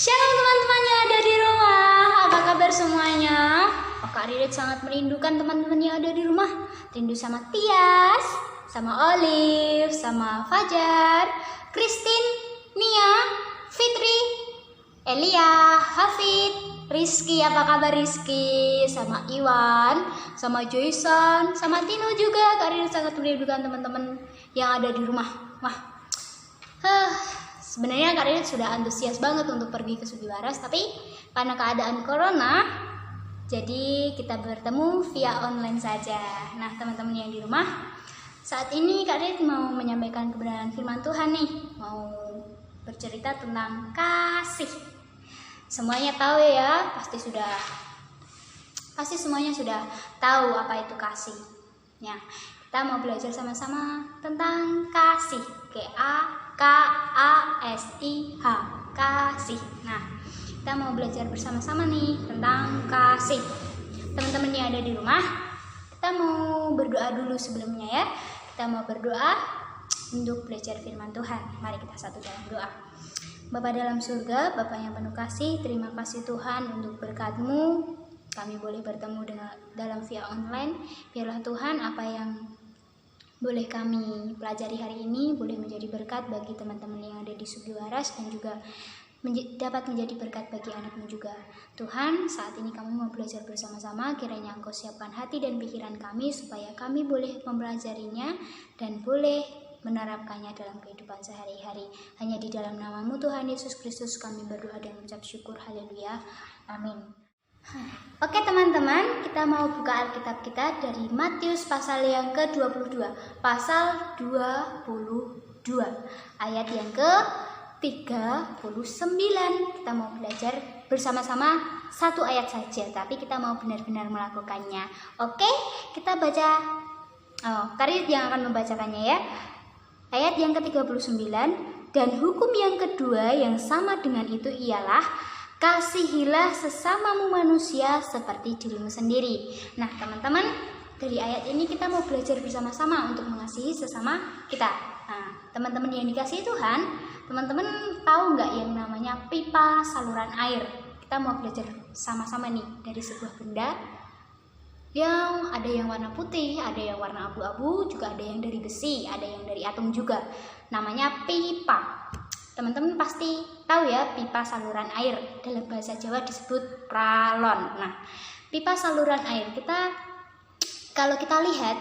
Shalom teman-teman yang ada di rumah, apa kabar semuanya? Kak Ridit sangat merindukan teman-teman yang ada di rumah. Rindu sama Tias, sama Olive, sama Fajar, Christine, Nia, Fitri, Elia, Hafid, Rizky, apa kabar Rizky? Sama Iwan, sama Joyson, sama Tino juga. Kak Ridit sangat merindukan teman-teman yang ada di rumah. Sebenarnya Kak Ridit sudah antusias banget untuk pergi ke Sugiwaras, tapi karena keadaan corona, jadi kita bertemu via online saja. Nah, teman-teman yang di rumah, saat ini Kak Ridit mau menyampaikan kebenaran firman Tuhan nih, mau bercerita tentang kasih. Semuanya tahu ya, pasti semuanya sudah tahu apa itu kasih. Ya, kita mau belajar sama-sama tentang kasih. Kasih, kasih. Nah, kita mau belajar bersama-sama nih tentang kasih. Teman-teman yang ada di rumah, kita mau berdoa dulu sebelumnya ya. Kita mau berdoa untuk belajar firman Tuhan. Mari kita satu dalam doa. Bapa dalam surga, Bapa yang penuh kasih, terima kasih Tuhan untuk berkat-Mu. Kami boleh bertemu dalam via online. Biarlah Tuhan apa yang boleh kami pelajari hari ini boleh menjadi berkat bagi teman-teman yang ada di Sugiwaras dan juga dapat menjadi berkat bagi anak-Mu juga. Tuhan, saat ini kami mau belajar bersama-sama, kiranya Engkau siapkan hati dan pikiran kami supaya kami boleh mempelajarinya dan boleh menerapkannya dalam kehidupan sehari-hari. Hanya di dalam nama-Mu Tuhan Yesus Kristus kami berdoa dan mengucap syukur. Haleluya. Amin. Oke teman-teman, kita mau buka Alkitab kita dari Matius pasal yang ke-22. Pasal 22 ayat yang ke-39. Kita mau belajar bersama-sama satu ayat saja, tapi kita mau benar-benar melakukannya. Oke, kita baca. Kak Ridit yang akan membacakannya ya. Ayat yang ke-39, dan hukum yang kedua yang sama dengan itu ialah kasihilah sesamamu manusia seperti dirimu sendiri. Nah teman-teman, dari ayat ini kita mau belajar bersama-sama untuk mengasihi sesama kita. Nah teman-teman yang dikasihi Tuhan, teman-teman tahu nggak yang namanya pipa saluran air? Kita mau belajar sama-sama nih dari sebuah benda yang ada yang warna putih, ada yang warna abu-abu, juga ada yang dari besi, ada yang dari atom juga. Namanya pipa. Teman-teman pasti tahu ya, pipa saluran air. Dalam bahasa Jawa disebut pralon. Nah, pipa saluran air kalau kita lihat,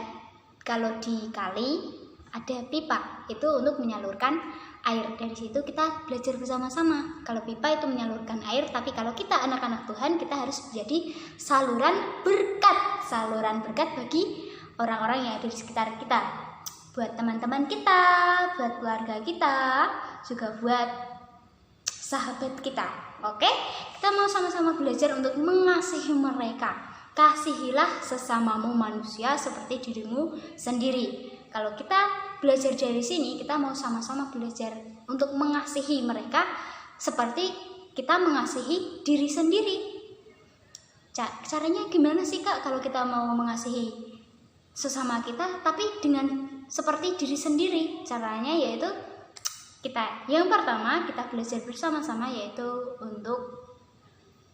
kalau di kali ada pipa, itu untuk menyalurkan air. Dari situ kita belajar bersama-sama. Kalau pipa itu menyalurkan air, tapi kalau kita anak-anak Tuhan, kita harus menjadi saluran berkat. Saluran berkat bagi orang-orang yang ada di sekitar kita. Buat teman-teman kita, buat keluarga kita, juga buat sahabat kita. Oke, kita mau sama-sama belajar untuk mengasihi mereka. Kasihilah sesamamu manusia seperti dirimu sendiri. Kalau kita belajar dari sini, kita mau sama-sama belajar untuk mengasihi mereka seperti kita mengasihi diri sendiri. Caranya gimana sih Kak kalau kita mau mengasihi sesama kita tapi dengan seperti diri sendiri? Caranya yaitu yang pertama kita belajar bersama-sama yaitu untuk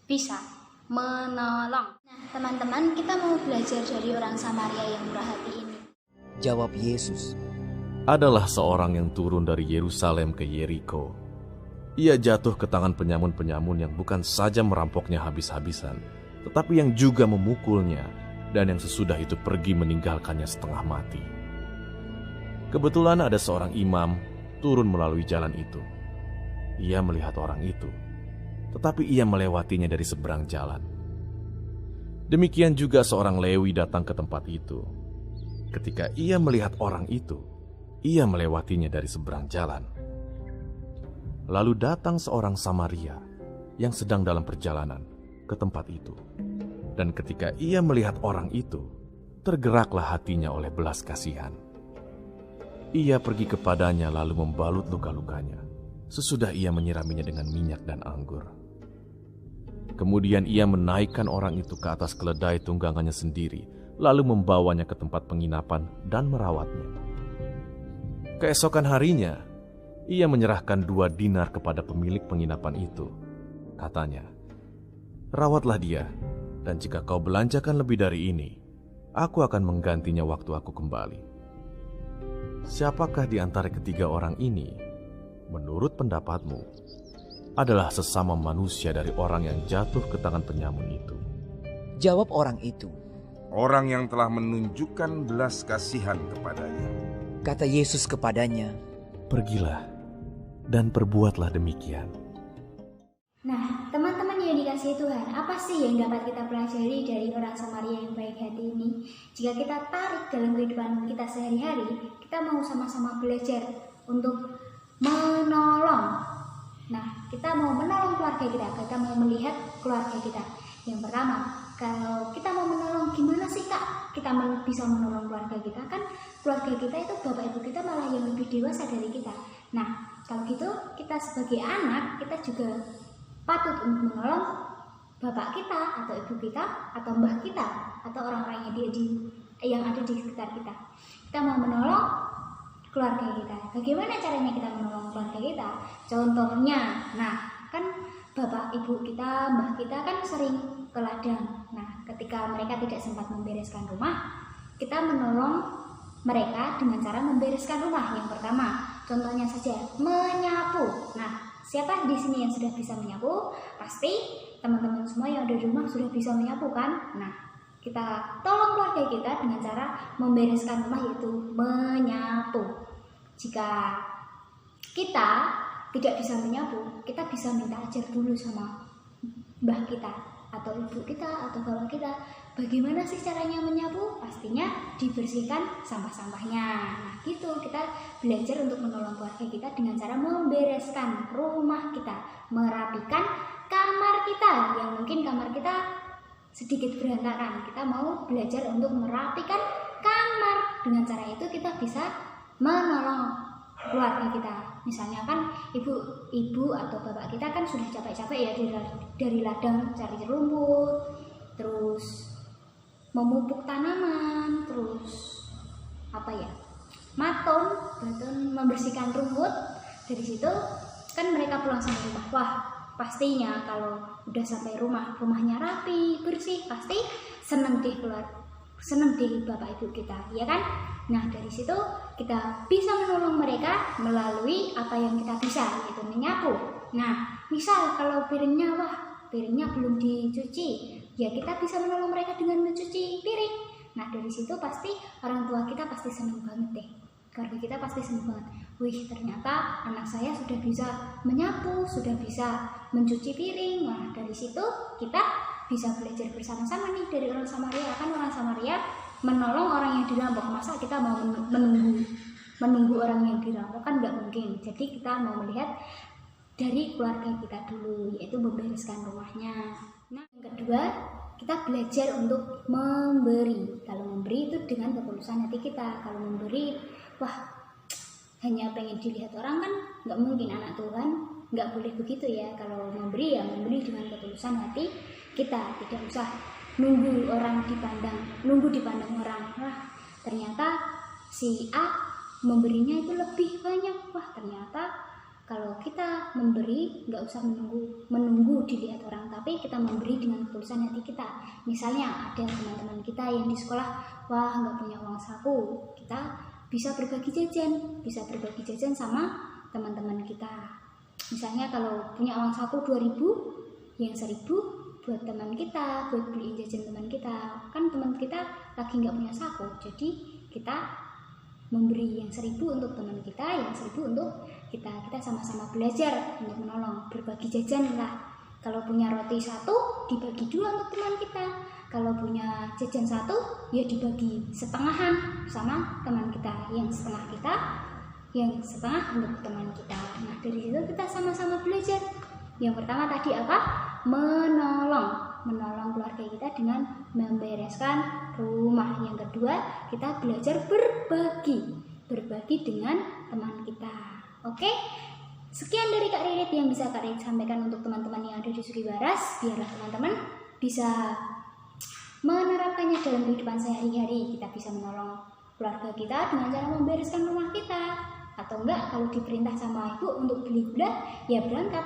bisa menolong. Nah teman-teman, kita mau belajar dari orang Samaria yang murah hati ini. Jawab Yesus, adalah seorang yang turun dari Yerusalem ke Yeriko. Ia jatuh ke tangan penyamun-penyamun yang bukan saja merampoknya habis-habisan, tetapi yang juga memukulnya, dan yang sesudah itu pergi meninggalkannya setengah mati. Kebetulan ada seorang imam turun melalui jalan itu. Ia melihat orang itu, tetapi ia melewatinya dari seberang jalan. Demikian juga seorang Lewi datang ke tempat itu. Ketika ia melihat orang itu, ia melewatinya dari seberang jalan. Lalu datang seorang Samaria yang sedang dalam perjalanan ke tempat itu. Dan ketika ia melihat orang itu, tergeraklah hatinya oleh belas kasihan. Ia pergi kepadanya lalu membalut luka-lukanya. Sesudah ia menyiraminya dengan minyak dan anggur. Kemudian ia menaikkan orang itu ke atas keledai tunggangannya sendiri, lalu membawanya ke tempat penginapan dan merawatnya. Keesokan harinya, ia menyerahkan 2 dinar kepada pemilik penginapan itu Katanya, "Rawatlah dia, dan jika kau belanjakan lebih dari ini, aku akan menggantinya waktu aku kembali." Siapakah di antara ketiga orang ini, menurut pendapatmu, adalah sesama manusia dari orang yang jatuh ke tangan penyamun itu? Jawab orang itu. Orang yang telah menunjukkan belas kasihan kepadanya. Kata Yesus kepadanya, "Pergilah dan perbuatlah demikian." Nah, teman-teman yang dikasihi Tuhan, apa sih yang dapat kita pelajari dari orang Samaria yang baik hati ini? Jika kita tarik dalam kehidupan kita sehari-hari, kita mau sama-sama belajar untuk menolong. Nah, kita mau menolong keluarga kita mau melihat keluarga kita. Yang pertama, kalau kita mau menolong, gimana sih Kak kita bisa menolong keluarga kita? Kan keluarga kita itu bapak ibu kita malah yang lebih dewasa dari kita. Nah, kalau gitu kita sebagai anak, kita juga patut untuk menolong bapak kita atau ibu kita atau mbah kita atau orang-orang yang ada di sekitar kita. Kita mau menolong keluarga kita. Bagaimana caranya kita menolong keluarga kita? Contohnya, nah kan bapak ibu kita, mbah kita kan sering ke ladang. Nah, ketika mereka tidak sempat membereskan rumah, kita menolong mereka dengan cara membereskan rumah. Yang pertama, contohnya saja menyapu. Nah, siapa di sini yang sudah bisa menyapu? Pasti teman-teman semua yang ada di rumah sudah bisa menyapu kan? Nah, kita tolong keluarga kita dengan cara membereskan rumah, yaitu menyapu. Jika kita tidak bisa menyapu, kita bisa minta ajar dulu sama mbah kita atau ibu kita atau bapak kita. Bagaimana sih caranya menyapu? Pastinya dibersihkan sampah-sampahnya. Nah, gitu kita belajar untuk menolong keluarga kita dengan cara membereskan rumah kita, merapikan kamar kita yang mungkin kamar kita sedikit berantakan. Kita mau belajar untuk merapikan kamar. Dengan cara itu kita bisa menolong keluarga kita. Misalnya kan ibu atau bapak kita kan sudah capek-capek ya dari ladang cari rumput, terus memupuk tanaman, terus maton membersihkan rumput. Dari situ kan mereka pulang sampai rumah, wah pastinya kalau udah sampai rumahnya rapi, bersih, pasti seneng deh bapak ibu kita, ya kan? Nah, dari situ kita bisa menolong mereka melalui apa yang kita bisa, yaitu menyapu. Nah, misal kalau piringnya belum dicuci, ya kita bisa menolong mereka dengan mencuci piring. Nah, dari situ pasti orang tua kita pasti senang banget deh. Keluarga kita pasti senang banget. Wih, ternyata anak saya sudah bisa menyapu, sudah bisa mencuci piring. Nah, dari situ kita bisa belajar bersama-sama nih dari orang Samaria. Kan orang Samaria menolong orang yang dirampok. Masa kita mau menunggu orang yang dirampok? Kan nggak mungkin. Jadi kita mau melihat dari keluarga kita dulu, yaitu membereskan rumahnya. Nah, yang kedua, kita belajar untuk memberi. Kalau memberi itu dengan ketulusan hati kita. Kalau memberi, hanya pengen dilihat orang kan nggak mungkin. Anak Tuhan nggak boleh begitu ya. Kalau memberi ya memberi dengan ketulusan hati kita. Tidak usah nunggu dipandang orang. Wah, ternyata si A memberinya itu lebih banyak. Wah, ternyata kalau kita memberi nggak usah menunggu dilihat orang, tapi kita memberi dengan ketulusan hati kita. Misalnya ada teman-teman kita yang di sekolah, nggak punya uang saku, kita bisa berbagi jajan sama teman-teman kita. Misalnya kalau punya uang saku 2.000, yang 1.000 buat teman kita, buat beliin jajan teman kita. Kan teman kita lagi nggak punya saku, jadi kita memberi yang 1.000 untuk teman kita, yang 1.000 untuk kita. Kita sama-sama belajar untuk menolong, berbagi jajan lah. Kalau punya roti 1, dibagi 2 untuk teman kita. Kalau punya jajan 1, ya dibagi setengahan sama teman kita. Yang setengah kita, yang setengah untuk teman kita. Nah, dari situ kita sama-sama belajar. Yang pertama tadi apa? Menolong keluarga kita dengan membereskan rumah. Yang kedua, kita belajar berbagi dengan teman kita. Oke? Sekian dari Kak Ririt yang bisa Kak Ririt sampaikan untuk teman-teman yang ada di Sugiwaras. Biarlah teman-teman bisa menerapkannya dalam kehidupan sehari-hari. Kita bisa menolong keluarga kita dengan cara membereskan rumah kita. Atau enggak, kalau diperintah sama ibu untuk beli gula, ya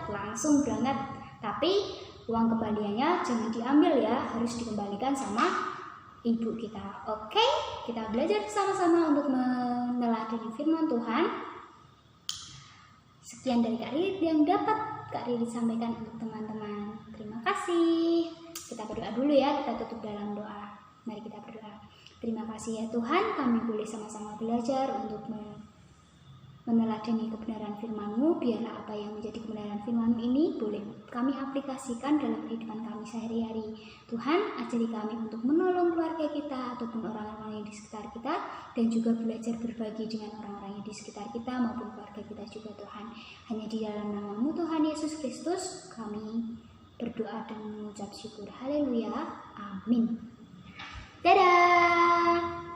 langsung berangkat Tapi uang kembaliannya jangan diambil ya, harus dikembalikan sama ibu kita. Oke, kita belajar sama-sama untuk meneladani firman Tuhan. Sekian dari Kak Ridit yang dapat Kak Ridit sampaikan untuk teman-teman. Terima kasih. Kita berdoa dulu ya, kita tutup dalam doa. Mari kita berdoa. Terima kasih ya Tuhan, kami boleh sama-sama belajar untuk meneladani kebenaran firman-Mu. Biarlah apa yang menjadi kebenaran firman-Mu ini boleh kami aplikasikan dalam kehidupan kami sehari-hari. Tuhan, ajari kami untuk menolong keluarga kita ataupun orang-orang yang di sekitar kita, dan juga belajar berbagi dengan orang-orang yang di sekitar kita maupun keluarga kita juga Tuhan. Hanya di dalam nama-Mu Tuhan Yesus Kristus kami berdoa dan mengucap syukur. Haleluya. Amin. Dadah.